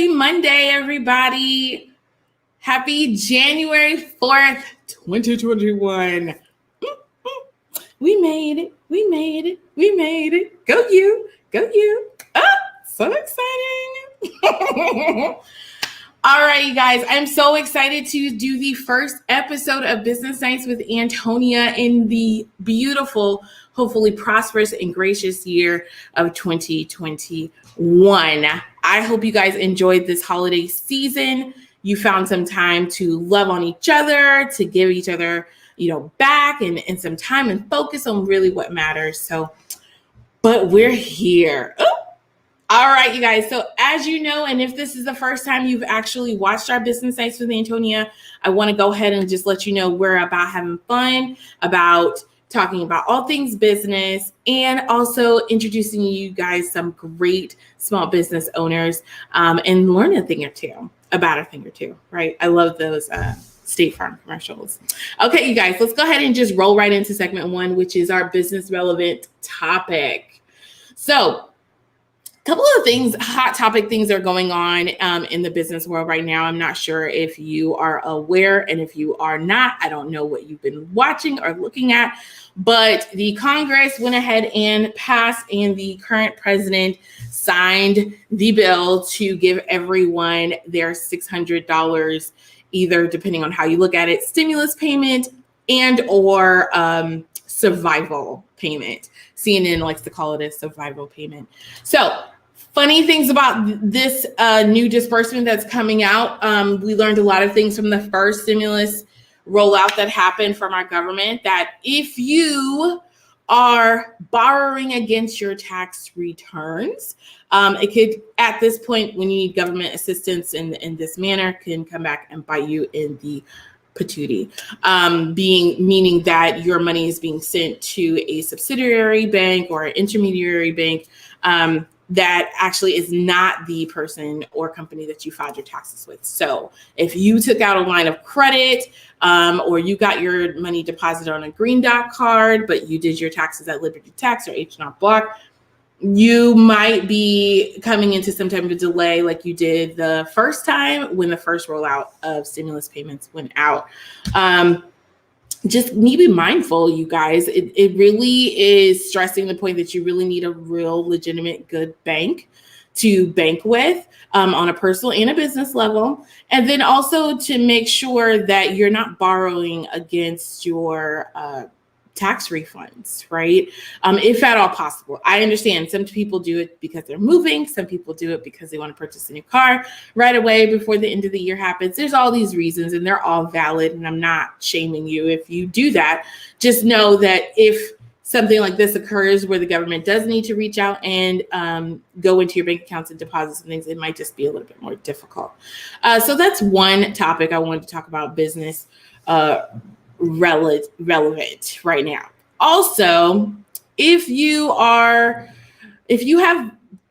Happy Monday, everybody. Happy January 4th, 2021. We made it. We made it. We made it. Go you. Go you. Oh, so exciting. All right, you guys. I'm so excited to do the first episode of Business Nights with Antonia in the beautiful, hopefully prosperous and gracious year of 2021. I hope you guys enjoyed this holiday season. You found some time to love on each other, to give each other, back and some time and focus on really what matters. But we're here. Oh. All right, you guys. So as you know, and if this is the first time you've actually watched our Business Nights with Antonia, I want to go ahead and just let you know we're about having fun, about talking about all things business, and also introducing you guys some great small business owners and learn a thing or two about a thing or two, right? I love those State Farm commercials. Okay, you guys, let's go ahead and just roll right into segment one, which is our business relevant topic. So a couple of things, hot topic things are going on in the business world right now. I'm not sure if you are aware, and if you are not, I don't know what you've been watching or looking at, but the Congress went ahead and passed, and the current president signed the bill to give everyone their $600, either depending on how you look at it, stimulus payment and or survival payment. CNN likes to call it a survival payment. So funny things about this new disbursement that's coming out. We learned a lot of things from the first stimulus rollout that happened from our government, that if you are borrowing against your tax returns, it could, at this point, when you need government assistance in this manner, can come back and bite you in the patootie, meaning that your money is being sent to a subsidiary bank or an intermediary bank that actually is not the person or company that you filed your taxes with. So if you took out a line of credit or you got your money deposited on a Green Dot card, but you did your taxes at Liberty Tax or H&R Block, you might be coming into some type of delay like you did the first time when the first rollout of stimulus payments went out. Just need to be mindful, you guys. It really is stressing the point that you really need a real legitimate good bank to bank with on a personal and a business level. And then also to make sure that you're not borrowing against your tax refunds, right? If at all possible. I understand some people do it because they're moving. Some people do it because they want to purchase a new car right away before the end of the year happens. There's all these reasons and they're all valid, and I'm not shaming you if you do that. Just know that if something like this occurs where the government does need to reach out and go into your bank accounts and deposit some things, it might just be a little bit more difficult. So that's one topic I wanted to talk about, business relevant right now. Also, if you have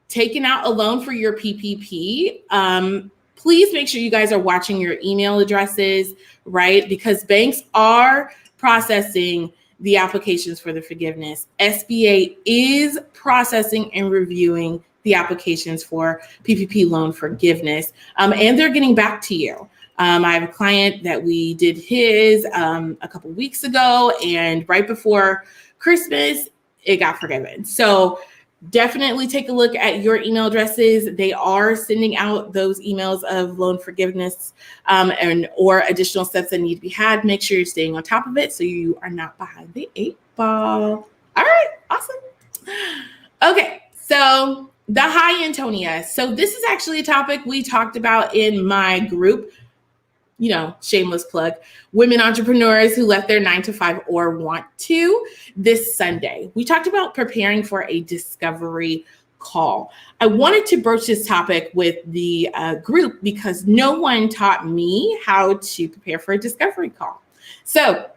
taken out a loan for your PPP, please make sure you guys are watching your email addresses, right? Because banks are processing the applications for the forgiveness. SBA is processing and reviewing the applications for PPP loan forgiveness, and they're getting back to you. I have a client that we did his a couple weeks ago, and right before Christmas, it got forgiven. So definitely take a look at your email addresses. They are sending out those emails of loan forgiveness or additional steps that need to be had. Make sure you're staying on top of it so you are not behind the 8 ball. All right, awesome. Okay, so the Hi Antonia. So this is actually a topic we talked about in my group. Shameless plug, women entrepreneurs who left their 9-to-5 or want to, this Sunday. We talked about preparing for a discovery call. I wanted to broach this topic with the group because no one taught me how to prepare for a discovery call. So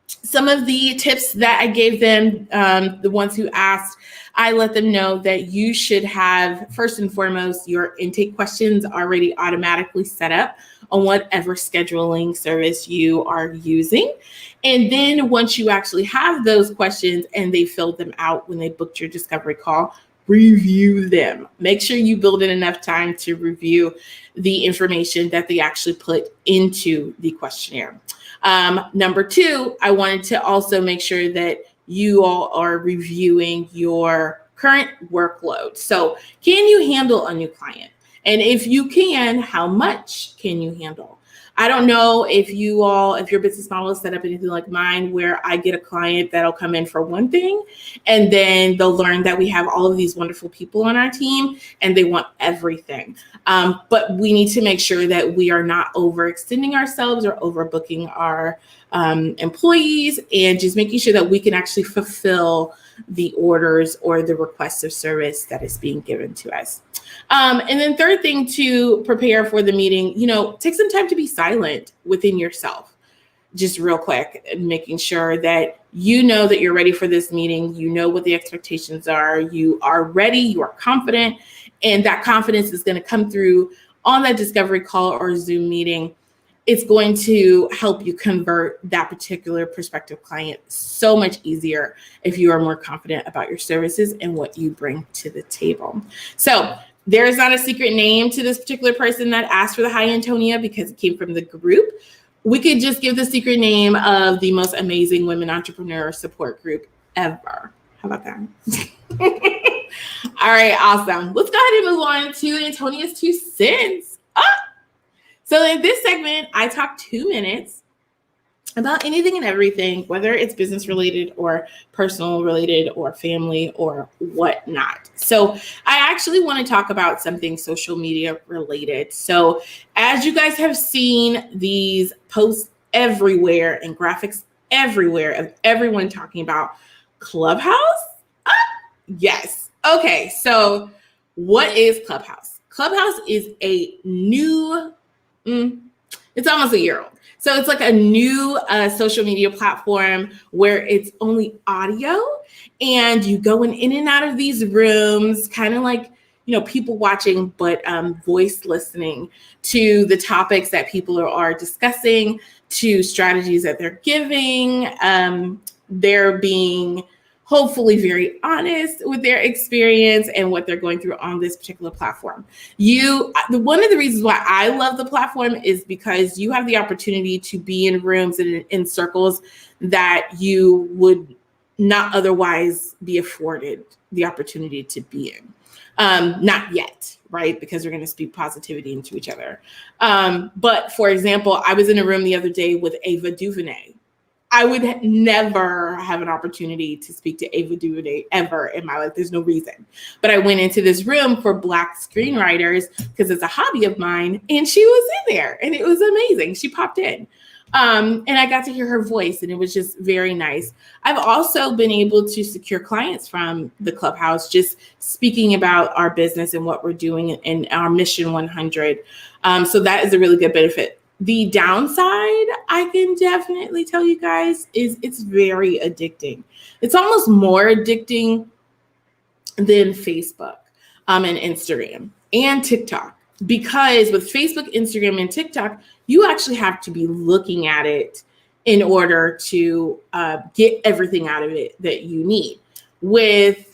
some of the tips that I gave them, the ones who asked, I let them know that you should have, first and foremost, your intake questions already automatically set up on whatever scheduling service you are using. And then once you actually have those questions and they filled them out when they booked your discovery call, review them. Make sure you build in enough time to review the information that they actually put into the questionnaire. Number two, I wanted to also make sure that you all are reviewing your current workload. So can you handle a new client? And if you can, how much can you handle? I don't know if your business model is set up anything like mine, where I get a client that'll come in for one thing, and then they'll learn that we have all of these wonderful people on our team and they want everything. But we need to make sure that we are not overextending ourselves or overbooking our employees, and just making sure that we can actually fulfill the orders or the requests of service that is being given to us. And then third thing to prepare for the meeting, take some time to be silent within yourself, just real quick, and making sure that you know that you're ready for this meeting. You know what the expectations are. You are ready. You are confident. And that confidence is going to come through on that discovery call or Zoom meeting. It's going to help you convert that particular prospective client so much easier if you are more confident about your services and what you bring to the table. So there is not a secret name to this particular person that asked for the Hi Antonia, because it came from the group. We could just give the secret name of the most amazing women entrepreneur support group ever. How about that? All right, awesome. Let's go ahead and move on to Antonia's 2 cents. So in this segment, I talk 2 minutes about anything and everything, whether it's business related or personal related or family or whatnot. So I actually want to talk about something social media related. So as you guys have seen these posts everywhere and graphics everywhere of everyone talking about Clubhouse. Yes. Okay. So what is Clubhouse? Clubhouse is a new, it's almost a year old. So it's like a new social media platform where it's only audio, and you go in and out of these rooms, kind of like, people watching, but voice listening to the topics that people are discussing, to strategies that they're giving. They're being hopefully very honest with their experience and what they're going through on this particular platform. One of the reasons why I love the platform is because you have the opportunity to be in rooms and in circles that you would not otherwise be afforded the opportunity to be in. Not yet, right? Because we're going to speak positivity into each other. But for example, I was in a room the other day with Ava DuVernay. I would never have an opportunity to speak to Ava DuVernay ever in my life. There's no reason. But I went into this room for Black screenwriters because it's a hobby of mine, and she was in there, and it was amazing. She popped in. And I got to hear her voice, and it was just very nice. I've also been able to secure clients from the Clubhouse, just speaking about our business and what we're doing in our Mission 100. So that is a really good benefit. The downside, I can definitely tell you guys, is it's very addicting. It's almost more addicting than Facebook and Instagram and TikTok. Because with Facebook, Instagram, and TikTok, you actually have to be looking at it in order to get everything out of it that you need. With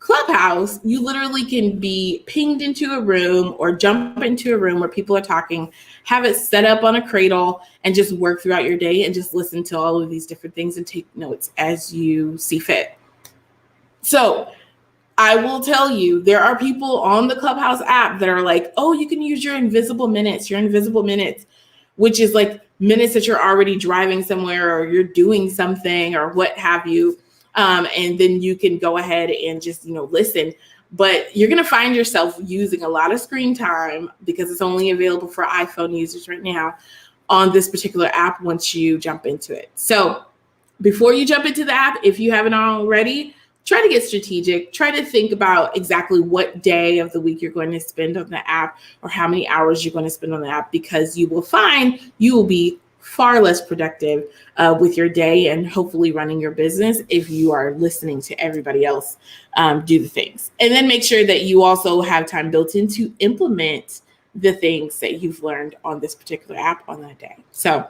Clubhouse, you literally can be pinged into a room or jump into a room where people are talking, have it set up on a cradle, and just work throughout your day and just listen to all of these different things and take notes as you see fit. So I will tell you, there are people on the Clubhouse app that are like, oh, you can use your invisible minutes, which is like minutes that you're already driving somewhere or you're doing something or what have you. And then you can go ahead and just, listen. But you're going to find yourself using a lot of screen time because it's only available for iPhone users right now on this particular app once you jump into it. So before you jump into the app, if you haven't already, try to get strategic. Try to think about exactly what day of the week you're going to spend on the app or how many hours you're going to spend on the app, because you will find you will be far less productive with your day and hopefully running your business if you are listening to everybody else do the things. And then make sure that you also have time built in to implement the things that you've learned on this particular app on that day. So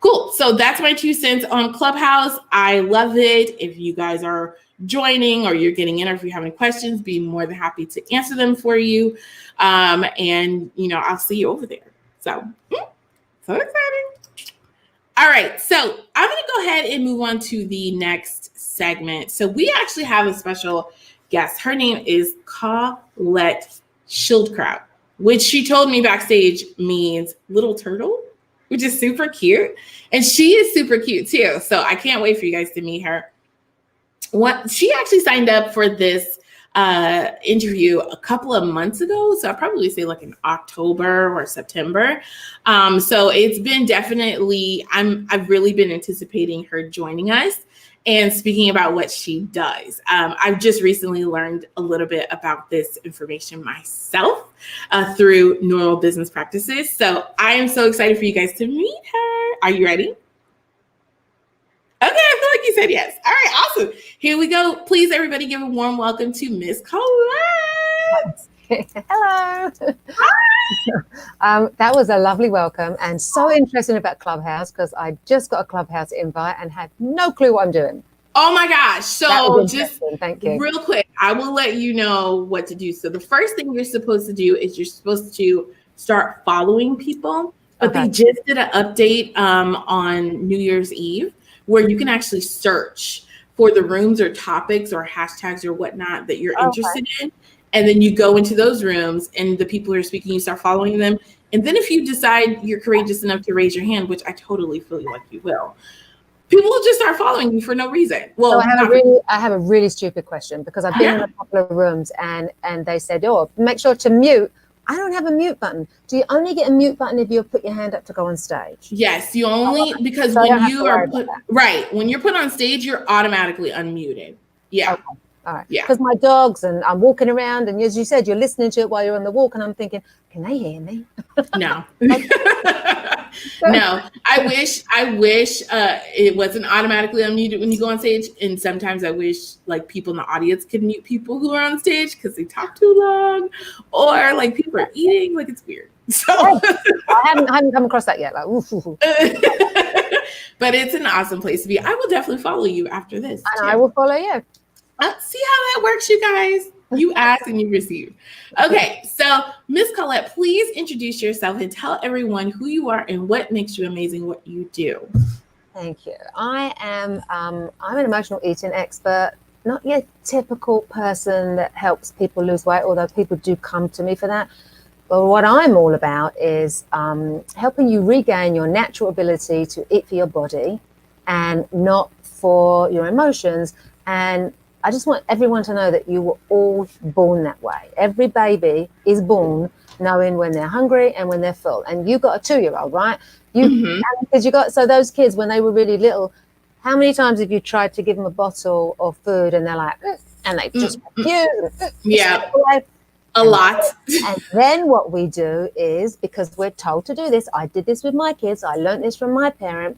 cool. So that's my 2 cents on Clubhouse. I love it. If you guys are joining or you're getting in, or if you have any questions, be more than happy to answer them for you. And, I'll see you over there. So exciting. All right. So I'm going to go ahead and move on to the next segment. So we actually have a special guest. Her name is Colette Schildkraut, which she told me backstage means little turtle, which is super cute. And she is super cute too. So I can't wait for you guys to meet her. She actually signed up for this interview a couple of months ago. So I'll probably say like in October or September. So it's been definitely, I've really been anticipating her joining us and speaking about what she does. I've just recently learned a little bit about this information myself through Normal Business Practices. So I am so excited for you guys to meet her. Are you ready? Okay, I feel like you said yes. All right, awesome. Here we go. Please, everybody, give a warm welcome to Miss Colette. Hello. Hi. That was a lovely welcome and so interesting about Clubhouse, because I just got a Clubhouse invite and had no clue what I'm doing. Oh my gosh. So just thank you. Real quick, I will let you know what to do. So the first thing you're supposed to do is you're supposed to start following people, but They just did an update on New Year's Eve, where you can actually search for the rooms or topics or hashtags or whatnot that you're interested in. And then you go into those rooms and the people who are speaking, you start following them. And then if you decide you're courageous enough to raise your hand, which I totally feel like you will, people will just start following you for no reason. Well, so I have a really stupid question, because I've been in a couple of rooms and they said, make sure to mute. I don't have a mute button. Do you only get a mute button if you put your hand up to go on stage? Yes, you only, because so when you are put, when you're put on stage, you're automatically unmuted. Yeah. Okay. All right. Yeah. Because my dogs, and I'm walking around, and as you said, you're listening to it while you're on the walk, and I'm thinking, can they hear me? No. No. I wish it wasn't automatically unmuted when you go on stage. And sometimes I wish like people in the audience could mute people who are on stage because they talk too long, or like people are eating. Like, it's weird. So I haven't come across that yet. Like, but it's an awesome place to be. I will definitely follow you after this. And I will follow you. See how that works, you guys. You ask and you receive. Okay, so Miss Colette, please introduce yourself and tell everyone who you are and what makes you amazing, what you do. Thank you. I am I'm an emotional eating expert, not your typical person that helps people lose weight, although people do come to me for that. But what I'm all about is helping you regain your natural ability to eat for your body and not for your emotions. And I just want everyone to know that you were all born that way. Every baby is born knowing when they're hungry and when they're full. And you got a 2-year-old, right? So those kids, when they were really little, how many times have you tried to give them a bottle of food and they're like, and they just refuse? Yeah, a lot. And then what we do is, because we're told to do this, I did this with my kids, I learned this from my parent.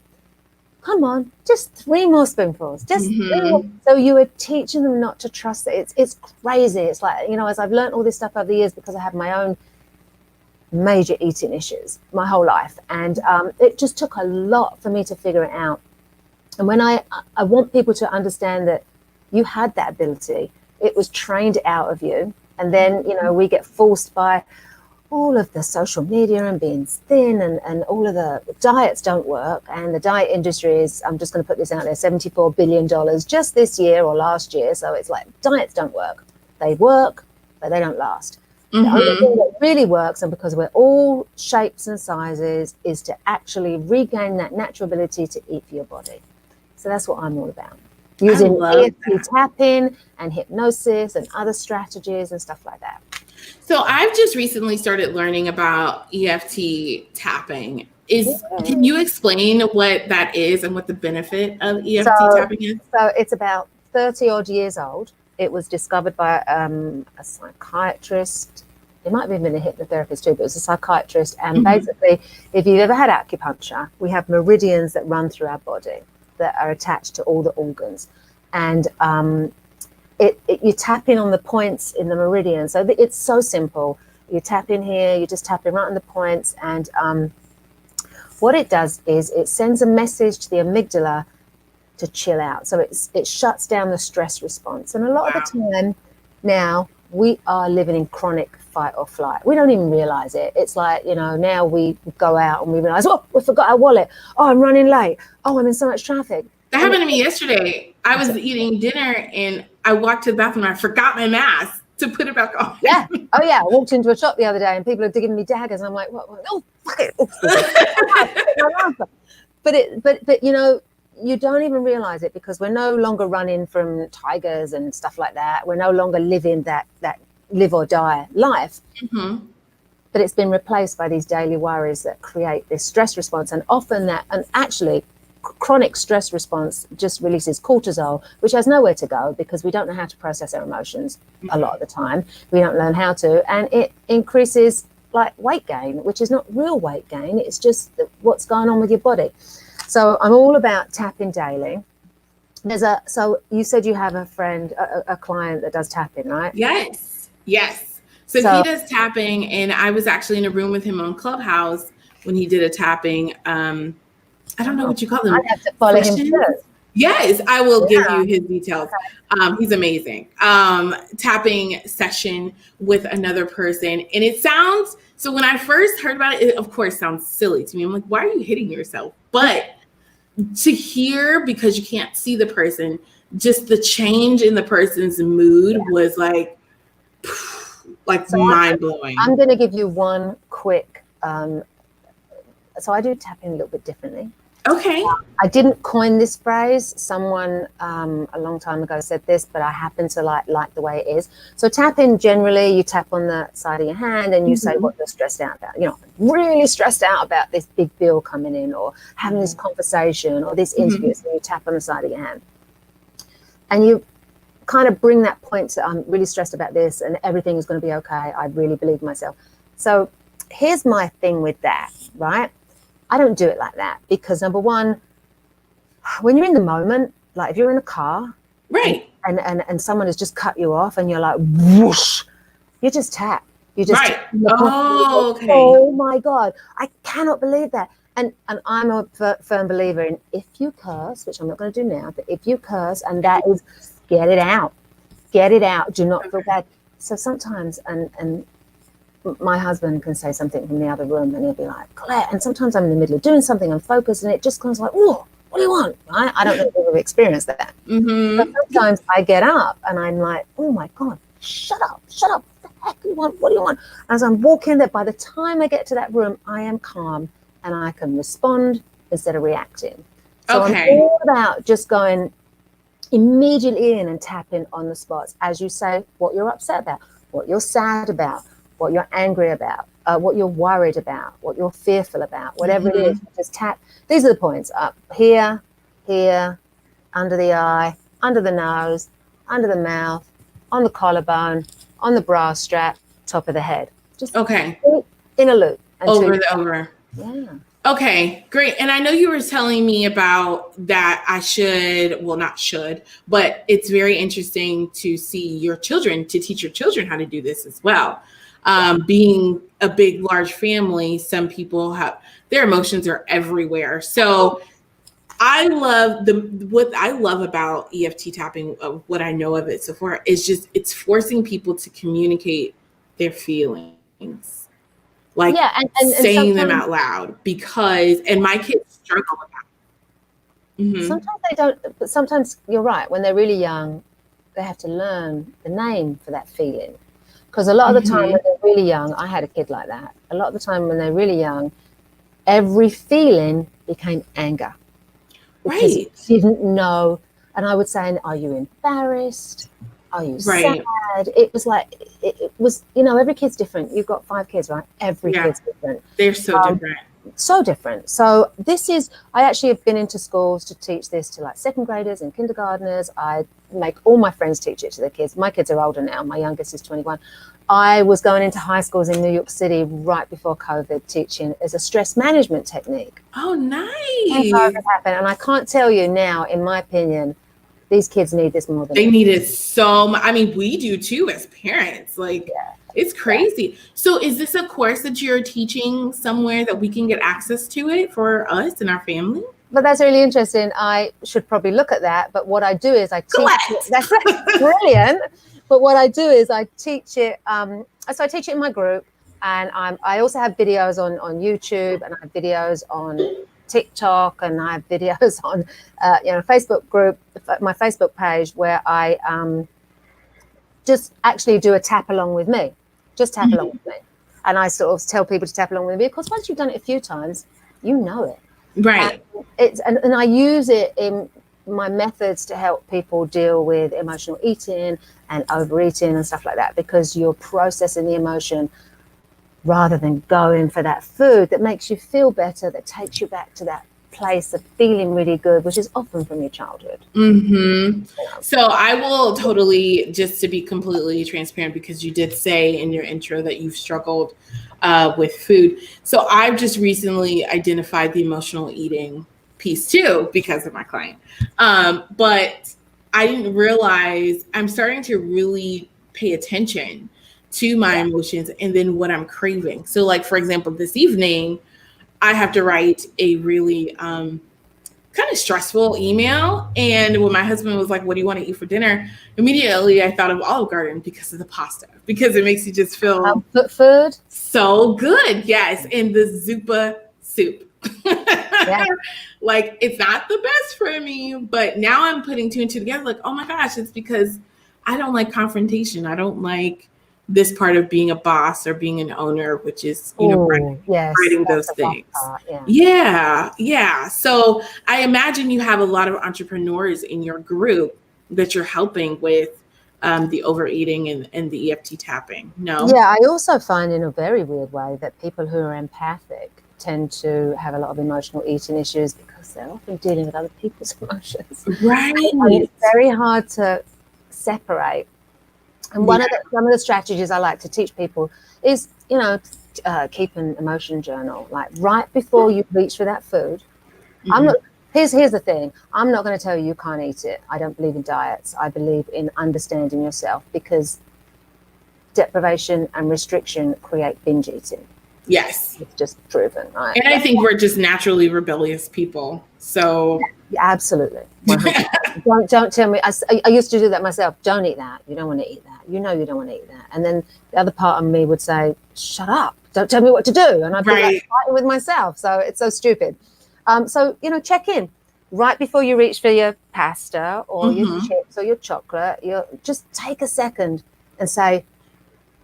Come on, just 3 more spoonfuls. Just 3 more. So you are teaching them not to trust it. It's crazy. It's like, as I've learned all this stuff over the years, because I have my own major eating issues my whole life. And it just took a lot for me to figure it out. And when I want people to understand that you had that ability, it was trained out of you. And then, we get forced by all of the social media and being thin and all of the diets don't work. And the diet industry is, I'm just going to put this out there, $74 billion just this year or last year. So it's like, diets don't work. They work, but they don't last. The only thing that really works, and because we're all shapes and sizes, is to actually regain that natural ability to eat for your body. So that's what I'm all about. Using EFT tapping and hypnosis and other strategies and stuff like that. So I've just recently started learning about EFT tapping. Can you explain what that is and what the benefit of EFT tapping is? So it's about 30 odd years old. It was discovered by a psychiatrist. It might have been a hypnotherapist too, but it was a psychiatrist. And basically, if you've ever had acupuncture, we have meridians that run through our body that are attached to all the organs. And you tap in on the points in the meridian. So it's so simple. You tap in here, you just tap in right on the points. And what it does is it sends a message to the amygdala to chill out. So it shuts down the stress response. And a lot of the time now we are living in chronic fight or flight. We don't even realize it. It's like, now we go out and we realize, oh, we forgot our wallet. Oh, I'm running late. Oh, I'm in so much traffic. That happened to me yesterday. I was eating dinner and I walked to the bathroom and I forgot my mask to put it back on. Yeah. Oh, yeah. I walked into a shop the other day and people are giving me daggers. And I'm like, what? Oh, fuck it. But you don't even realize it because we're no longer running from tigers and stuff like that. We're no longer living that live or die life. Mm-hmm. But it's been replaced by these daily worries that create this stress response. And often actually chronic stress response just releases cortisol, which has nowhere to go because we don't know how to process our emotions a lot of the time. We don't learn how to. And it increases like weight gain, which is not real weight gain. It's just what's going on with your body. So I'm all about tapping daily. So you said you have a friend, a client that does tapping, right? Yes. So he does tapping, and I was actually in a room with him on Clubhouse when he did a tapping. I don't know what you call them. I have to follow him too. Yes, I will give you his details. Okay. He's amazing. Tapping session with another person. And it sounds, so when I first heard about it, it of course sounds silly to me. I'm like, why are you hitting yourself? But to hear, because you can't see the person, just the change in the person's mood was like mind blowing. I'm going to give you one quick, so I do tapping a little bit differently. Okay. I didn't coin this phrase. Someone a long time ago said this, but I happen to like the way it is. So tapping, generally, you tap on the side of your hand and you say what you're stressed out about. Really stressed out about this big bill coming in or having this conversation or this interview. So you tap on the side of your hand. And you kind of bring that point to, I'm really stressed about this and everything is going to be okay. I really believe myself. So here's my thing with that, right? I don't do it like that because number one, when you're in the moment, like if you're in a car, right, and someone has just cut you off and you're like whoosh, you just tap. You just right. Oh, okay. Oh my God, I cannot believe that. And I'm a firm believer in if you curse, which I'm not going to do now, but if you curse and that is, get it out. Do not feel bad. So sometimes, and my husband can say something from the other room and he'll be like, Claire, and sometimes I'm in the middle of doing something, I'm focused and it just comes like, whoa, what do you want? Right? I don't know if you've experienced that. But sometimes I get up and I'm like, oh my God, shut up. What the heck do you want? What do you want? As I'm walking there, by the time I get to that room, I am calm and I can respond instead of reacting. So I'm all about just going immediately in and tapping on the spots. As you say, what you're upset about, what you're sad about, what you're angry about, what you're worried about, what you're fearful about, whatever it is, just tap. These are the points: up here, under the eye, under the nose, under the mouth, on the collarbone, on the bra strap, top of the head. Just in a loop. Over. Yeah. Okay, great. And I know you were telling me about that I should, well, not should, but it's very interesting to see your children, to teach your children how to do this as well. Being a big, large family, some people have, their emotions are everywhere. So I love what I love about EFT tapping, what I know of it so far, is just, it's forcing people to communicate their feelings. Like and saying them out loud because, and my kids struggle with that. Sometimes they don't, but sometimes you're right. When they're really young, they have to learn the name for that feeling. Because a lot of the time when they're really young, I had a kid like that. A lot of the time when they're really young, every feeling became anger. Because you didn't know. And I would say, are you embarrassed? Are you sad? It was like, it was, every kid's different. You've got 5 kids, right? Every kid's different. They're so different. So different. So I actually have been into schools to teach this to like second graders and kindergartners. I make all my friends teach it to their kids. My kids are older now. My youngest is 21. I was going into high schools in New York City right before COVID teaching as a stress management technique. Oh, nice. And COVID happened. And I can't tell you now, in my opinion, these kids need this more than they need it so much. I mean, we do too as parents. Like, it's crazy. Yeah. So is this a course that you're teaching somewhere that we can get access to it for us and our family? But that's really interesting. I should probably look at that. But what I do is I teach it. That's brilliant. But what I do is I teach it. So I teach it in my group, and I also have videos on YouTube, and I have videos on TikTok, and I have videos on Facebook group, my Facebook page, where I just actually do a tap along with me. Just tap along with me, and I sort of tell people to tap along with me, because once you've done it a few times, you know it. Right. And I use it in my methods to help people deal with emotional eating and overeating and stuff like that, because you're processing the emotion rather than going for that food that makes you feel better, that takes you back to that place of feeling really good, which is often from your childhood. So I will totally, just to be completely transparent, because you did say in your intro that you've struggled with food. So I've just recently identified the emotional eating piece too, because of my client. But I didn't realize I'm starting to really pay attention to my emotions and then what I'm craving. So like, for example, this evening, I have to write a really kind of stressful email. And when my husband was like, what do you want to eat for dinner? Immediately I thought of Olive Garden because of the pasta, because it makes you just feel food so good. Yes. And the Zuppa soup. Yeah. Like, it's not the best for me, but now I'm putting two and two together. Like, oh my gosh, it's because I don't like confrontation. I don't like this part of being a boss or being an owner, which is, writing those things. Yeah. So I imagine you have a lot of entrepreneurs in your group that you're helping with the overeating and the EFT tapping. No? Yeah, I also find in a very weird way that people who are empathic tend to have a lot of emotional eating issues, because they're often dealing with other people's emotions. Right. And it's very hard to separate. And some of the strategies I like to teach people is, keep an emotion journal. Like, right before you reach for that food, here's the thing. I'm not going to tell you can't eat it. I don't believe in diets. I believe in understanding yourself, because deprivation and restriction create binge eating. Yes. It's just proven, right? And I think we're just naturally rebellious people. So yeah, absolutely. Don't tell me. I used to do that myself. Don't eat that. You don't want to eat that. You know you don't want to eat that. And then the other part of me would say, shut up. Don't tell me what to do. And I'd be like fighting with myself. So it's so stupid. So, check in right before you reach for your pasta or your chips or your chocolate. Just take a second and say,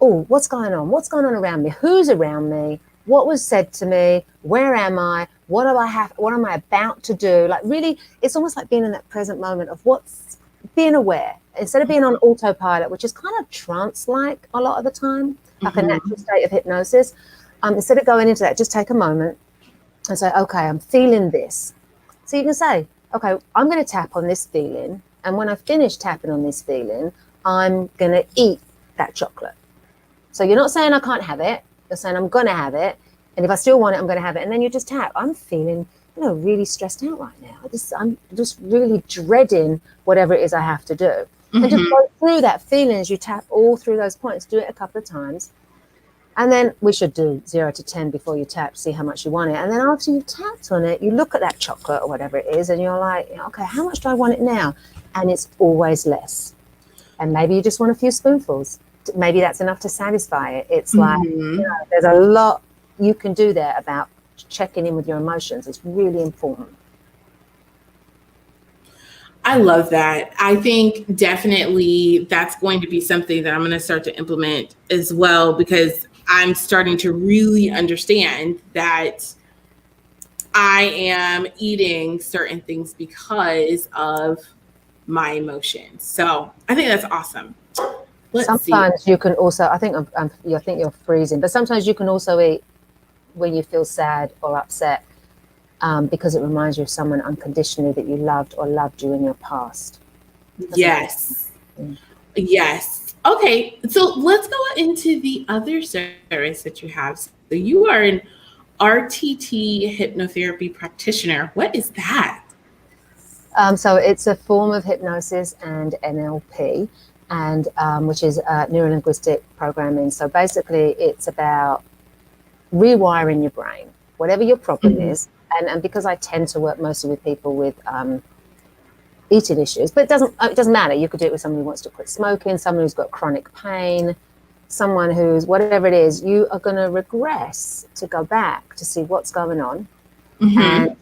oh, what's going on? What's going on around me? Who's around me? What was said to me? Where am I? What do I have? What am I about to do? Like, really, it's almost like being in that present moment of being aware, instead of being on autopilot, which is kind of trance-like a lot of the time, like a natural state of hypnosis. Instead of going into that, just take a moment and say, okay, I'm feeling this. So you can say, okay, I'm going to tap on this feeling. And when I finish tapping on this feeling, I'm going to eat that chocolate. So you're not saying I can't have it. You're saying I'm going to have it. And if I still want it, I'm going to have it. And then you just tap. I'm feeling, really stressed out right now. I'm just really dreading whatever it is I have to do. And just go through that feeling as you tap all through those points. Do it a couple of times. And then we should do 0 to 10 before you tap, see how much you want it. And then after you've tapped on it, you look at that chocolate or whatever it is, and you're like, okay, how much do I want it now? And it's always less. And maybe you just want a few spoonfuls. Maybe that's enough to satisfy it. It's like, there's a lot you can do there about checking in with your emotions. It's really important. I love that. I think definitely that's going to be something that I'm going to start to implement as well, because I'm starting to really understand that I am eating certain things because of my emotions. So I think that's awesome. Sometimes you can also, I think you're freezing, but sometimes you can also eat when you feel sad or upset, because it reminds you of someone unconditionally that you loved or loved you in your past. Yes. Okay, so let's go into the other service that you have. So you are an RTT hypnotherapy practitioner. What is that? So it's a form of hypnosis and NLP, and which is neuro-linguistic programming. So basically it's about rewiring your brain, whatever your problem is, And because I tend to work mostly with people with eating issues, but it doesn't matter. You could do it with someone who wants to quit smoking, someone who's got chronic pain, someone who's whatever it is. You are going to regress to go back to see what's going on, and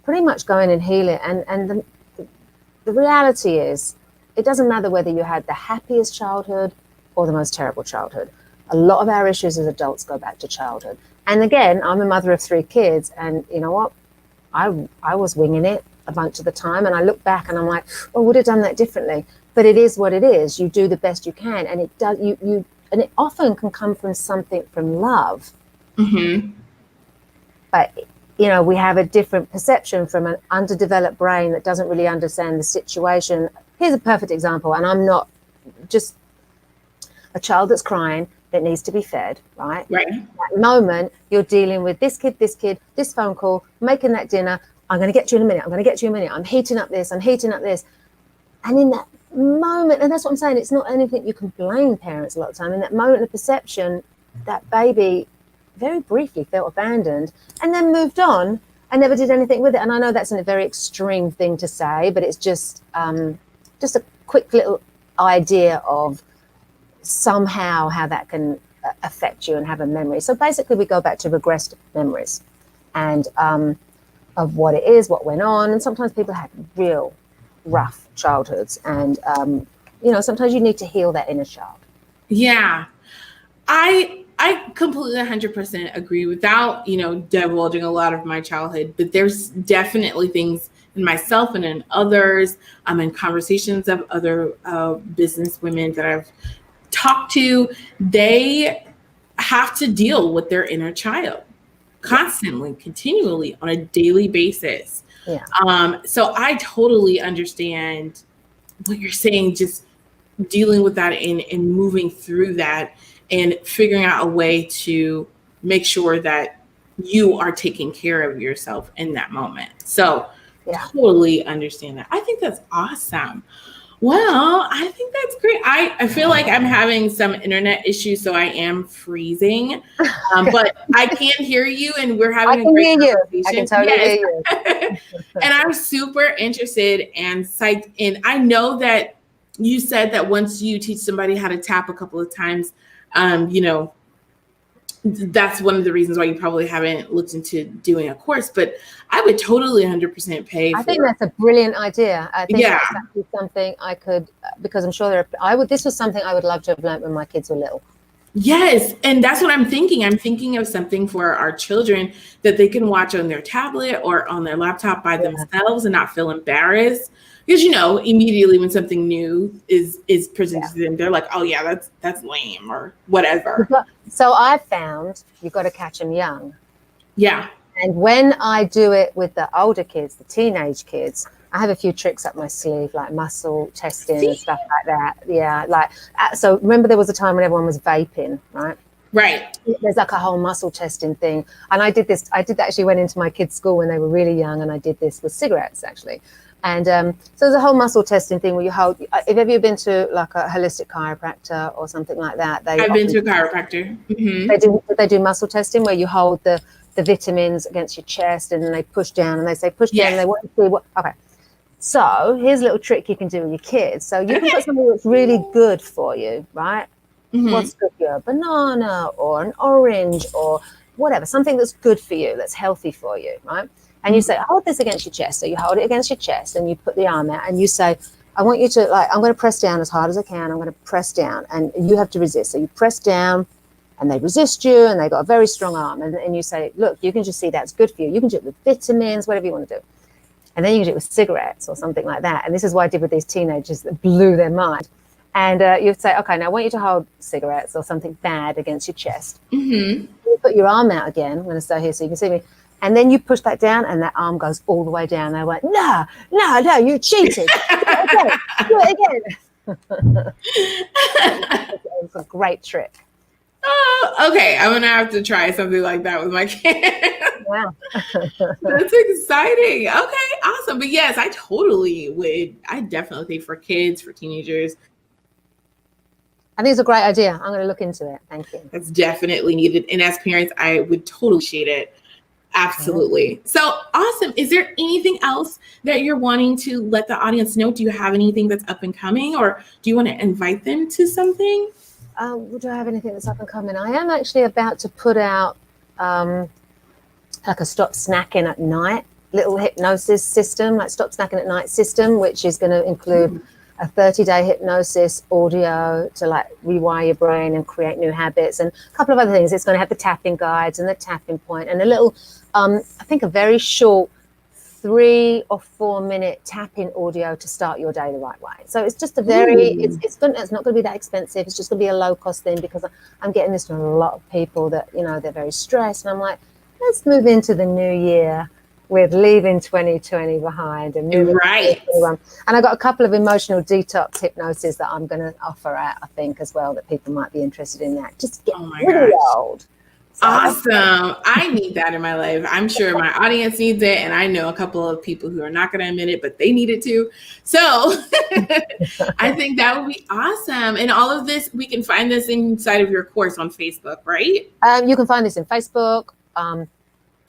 pretty much go in and heal it. And the reality is, it doesn't matter whether you had the happiest childhood or the most terrible childhood. A lot of our issues as adults go back to childhood. And again, I'm a mother of 3 kids, and you know what? I was winging it a bunch of the time, and I look back and I'm like, oh, I would have done that differently. But it is what it is. You do the best you can, and it does. And it often can come from something from love. But you know, we have a different perception from an underdeveloped brain that doesn't really understand the situation. Here's a perfect example, and I'm not just a child that's crying that needs to be fed, right? Right. At that moment, you're dealing with this kid, this phone call, making that dinner. I'm going to get to you in a minute. I'm going to get to you in a minute. I'm heating up this. And in that moment, and that's what I'm saying, it's not anything you can blame parents a lot of the time. In that moment of perception, that baby very briefly felt abandoned and then moved on and never did anything with it. And I know that's a very extreme thing to say, but it's just a quick little idea of somehow how that can affect you and have a memory. So basically we go back to regressed memories and of what it is, what went on. And sometimes people have real rough childhoods, and you know, sometimes you need to heal that inner child. Yeah, I completely 100% agree, without, you know, divulging a lot of my childhood, but there's definitely things in myself and in others, in conversations of other business women that I've talked to, they have to deal with their inner child constantly, continually, on a daily basis. Yeah. So I totally understand what you're saying, just dealing with that and moving through that and figuring out a way to make sure that you are taking care of yourself in that moment. So Yeah. Totally understand that. I think that's awesome. Well, I think that's great. I feel like I'm having some internet issues, so I am freezing. But I can hear you, and we're having a great conversation. I can totally hear you. And I'm super interested and psyched. And I know that you said that once you teach somebody how to tap a couple of times, you know, that's one of the reasons why you probably haven't looked into doing a course, but I would totally 100% pay for. I think that's a brilliant idea. I think that's actually something I could, because I'm sure this was something I would love to have learned when my kids were little. Yes. And that's what I'm thinking. I'm thinking of something for our children that they can watch on their tablet or on their laptop by themselves and not feel embarrassed. Because, you know, immediately when something new is presented to them, they're like, oh, yeah, that's lame or whatever. So I found you've got to catch them young. Yeah. And when I do it with the older kids, the teenage kids, I have a few tricks up my sleeve, like muscle testing and stuff like that. Yeah. Like, so remember there was a time when everyone was vaping, right? Right. There's like a whole muscle testing thing. And I did that actually went into my kids' school when they were really young. And I did this with cigarettes, actually. And so there's a whole muscle testing thing where you hold, have you been to like a holistic chiropractor or something like that? I've been to a chiropractor. Mm-hmm. They do muscle testing where you hold the vitamins against your chest and then they push down and they say push down and they want to see what. Okay. So here's a little trick you can do with your kids. So you can put something that's really good for you, right? Mm-hmm. What's good for you? A banana or an orange or whatever, something that's good for you, that's healthy for you, right? And you say, hold this against your chest. So you hold it against your chest and you put the arm out and you say, I want you to, like, I'm going to press down as hard as I can. I'm going to press down and you have to resist. So you press down and they resist you and they've got a very strong arm. And you say, look, you can just see that's good for you. You can do it with vitamins, whatever you want to do. And then you can do it with cigarettes or something like that. And this is what I did with these teenagers that blew their mind. And you'd say, okay, now I want you to hold cigarettes or something bad against your chest. Mm-hmm. You put your arm out again. I'm going to stay here so you can see me. And then you push that down and that arm goes all the way down. They went, no, you cheated. Do it again. It's a great trick. Oh, okay. I'm going to have to try something like that with my kids. Wow. That's exciting. Okay, awesome. But yes, I totally would. I definitely think for kids, for teenagers. I think it's a great idea. I'm going to look into it. Thank you. That's definitely needed. And as parents, I would totally appreciate it. Absolutely. So awesome. Is there anything else that you're wanting to let the audience know? Do you have anything that's up and coming, or do you want to invite them to something? Do I have anything that's up and coming? I am actually about to put out like a stop snacking at night little hypnosis system, like stop snacking at night system, which is going to include a 30-day hypnosis audio to like rewire your brain and create new habits, and a couple of other things. It's going to have the tapping guides and the tapping point and a little, I think a very short 3 or 4 minute tapping audio to start your day the right way. So it's just a very, it's not going to be that expensive. It's just going to be a low cost thing, because I'm getting this from a lot of people that, you know, they're very stressed. And I'm like, let's move into the new year with leaving 2020 behind and moving right. to 2021. And I got a couple of emotional detox hypnosis that I'm going to offer out, I think, as well, that people might be interested in that. Just get really old. So, awesome. I need that in my life. I'm sure my audience needs it. And I know a couple of people who are not going to admit it, but they need it too. So I think that would be awesome. And all of this, we can find this inside of your course on Facebook, right? You can find this in Facebook.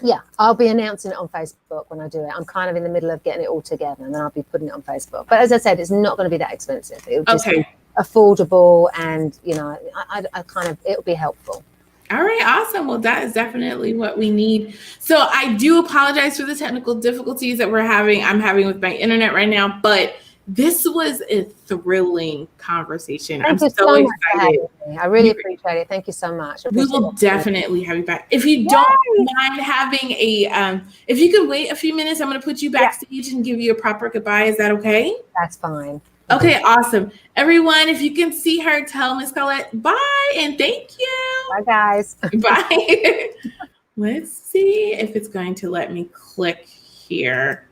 Yeah, I'll be announcing it on Facebook when I do it. I'm kind of in the middle of getting it all together, and then I'll be putting it on Facebook. But as I said, it's not going to be that expensive. It'll just be affordable, and, you know, I kind of, it'll be helpful. All right, awesome. Well, that is definitely what we need. So I do apologize for the technical difficulties that I'm having with my internet right now, but this was a thrilling conversation. I'm so excited. I really appreciate it. Thank you so much. We will definitely have you back. If you don't mind having if you could wait a few minutes, I'm going to put you backstage and give you a proper goodbye. Is that okay? That's fine. Okay, awesome. Everyone, if you can see her, tell Miss Colette bye and thank you. Bye, guys. Bye. Let's see if it's going to let me click here.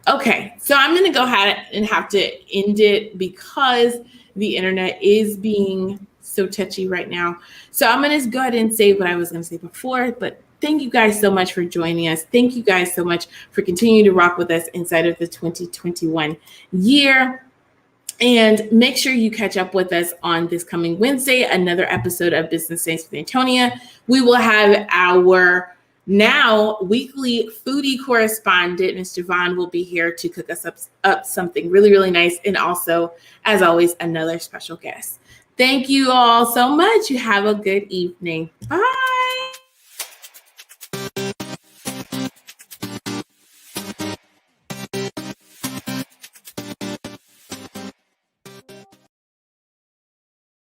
Okay, so I'm going to go ahead and have to end it because the internet is being so touchy right now. So I'm going to go ahead and say what I was going to say before, but thank you guys so much for joining us. Thank you guys so much for continuing to rock with us inside of the 2021 year. And make sure you catch up with us on this coming Wednesday, another episode of Business Saints with Antonia. We will have our now weekly foodie correspondent, Ms. Javon, will be here to cook us up something really, really nice. And also, as always, another special guest. Thank you all so much. You have a good evening. Bye.